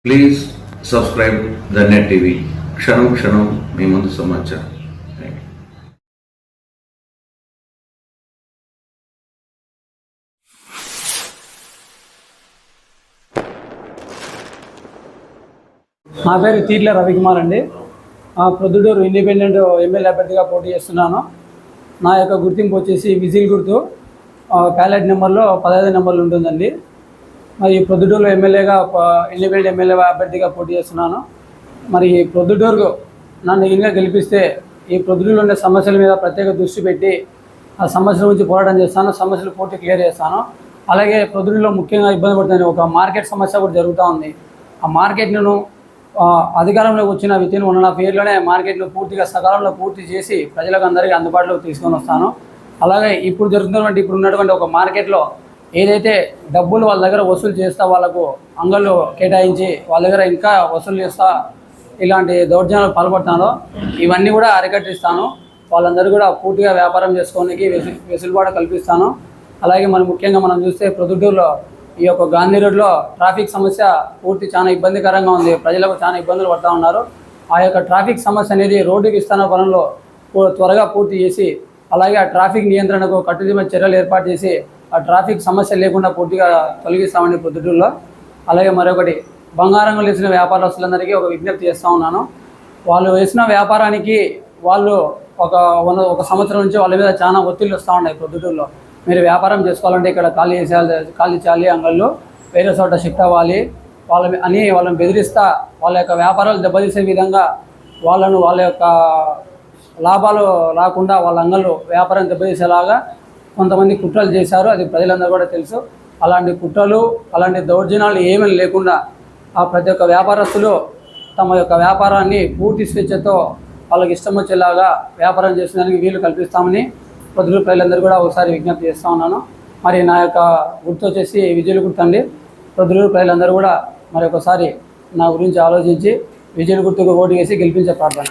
Please subscribe the net TV. క్షణం క్షణం మీ ముందు సమాచారం. నా పేరు తీర్ల రవికుమార్ అండి. ప్రొద్దుటూరు ఇండిపెండెంట్ ఎమ్మెల్యే అభ్యర్థిగా పోటీ చేస్తున్నాను. నా యొక్క గుర్తింపు వచ్చేసి విజిల్ గుర్తు, బ్యాలెట్ నెంబర్లో 15 నెంబర్లు ఉంటుందండి. మరి ప్రొద్దుటూరులో ఎమ్మెల్యేగా ఇండిపెండెంట్ ఎమ్మెల్యే అభ్యర్థిగా పోటీ చేస్తున్నాను. మరి ప్రొద్దుటూరు నన్ను ఇంకా గెలిపిస్తే ఈ ప్రొద్దుటూరులో ఉండే సమస్యల మీద ప్రత్యేక దృష్టి పెట్టి ఆ సమస్యల గురించి పోరాటం చేస్తాను. సమస్యలు పూర్తి క్లియర్ చేస్తాను. అలాగే ప్రొద్దుటూరులో ముఖ్యంగా ఇబ్బంది పడుతుంది ఒక మార్కెట్ సమస్య కూడా జరుగుతూ ఉంది. ఆ మార్కెట్ను అధికారంలోకి వచ్చిన వితిన్ 1.5 ఇయర్లోనే మార్కెట్ను పూర్తిగా సకాలంలో పూర్తి చేసి ప్రజలకు అందరికీ అందుబాటులోకి తీసుకొని వస్తాను. అలాగే ఇప్పుడు ఉన్నటువంటి ఒక మార్కెట్లో ఏదైతే డబ్బులు వాళ్ళ దగ్గర వసూలు చేస్తా వాళ్ళకు అంగళ్ళు కేటాయించి వాళ్ళ దగ్గర ఇంకా వసూలు చేస్తా ఇలాంటి దౌర్జన్యాలు పాల్పడుతున్నారో ఇవన్నీ కూడా అరికట్టిస్తాను. వాళ్ళందరూ కూడా పూర్తిగా వ్యాపారం చేసుకోవడానికి వెసులుబాటు కల్పిస్తాను. అలాగే ముఖ్యంగా మనం చూస్తే ప్రొద్దుటూరులో ఈ యొక్క గాంధీ రోడ్లో ట్రాఫిక్ సమస్య చాలా ఇబ్బందికరంగా ఉంది. ప్రజలకు చాలా ఇబ్బందులు పడుతూ ఉన్నారు. ఆ యొక్క ట్రాఫిక్ సమస్య అనేది రోడ్డు విస్తరణ పనుల్లో త్వరగా పూర్తి చేసి అలాగే ఆ ట్రాఫిక్ నియంత్రణకు కట్టుదిట్టమైన చర్యలు ఏర్పాటు చేసి ఆ ట్రాఫిక్ సమస్య లేకుండా పూర్తిగా తొలగిస్తామండి ప్రొద్దుటూరులో. అలాగే మరొకటి, బంగారంగా వేసిన వ్యాపారస్తులందరికీ ఒక విజ్ఞప్తి చేస్తూ ఉన్నాను. వాళ్ళు వేసిన వ్యాపారానికి వాళ్ళు ఒక సంవత్సరం నుంచి వాళ్ళ మీద చాలా ఒత్తిళ్ళు వస్తూ ఉన్నాయి. ప్రొద్దుటూరులో మీరు వ్యాపారం చేసుకోవాలంటే ఇక్కడ ఖాళీ చేయాలి, అంగళ్ళు వేరే చోట షిఫ్ట్ అవ్వాలి వాళ్ళని బెదిరిస్తా వాళ్ళ యొక్క వ్యాపారాలు దెబ్బతీసే విధంగా వాళ్ళ యొక్క లాభాలు రాకుండా వాళ్ళ అంగళ్ళు వ్యాపారం దెబ్బతీసేలాగా కొంతమంది కుట్రలు చేశారు. అది ప్రజలందరూ కూడా తెలుసు. అలాంటి కుట్రలు అలాంటి దౌర్జన్యాలు ఏమీ లేకుండా ప్రతి ఒక్క వ్యాపారస్తులు తమ యొక్క వ్యాపారాన్ని పూర్తి స్వేచ్ఛతో వాళ్ళకి ఇష్టం వచ్చేలాగా వ్యాపారం చేసేదానికి వీలు కల్పిస్తామని ప్రొద్దుటూరు ప్రజలందరూ కూడా ఒకసారి విజ్ఞప్తి చేస్తూ ఉన్నాను. మరి నా యొక్క గుర్తు వచ్చేసి విజయ్ గుర్తు అండి. ప్రొద్దుటూరు ప్రజలందరూ కూడా మరి ఒకసారి నా గురించి ఆలోచించి విజయ్ గుర్తుకు ఓటు వేసి గెలిపించే ప్రార్థన.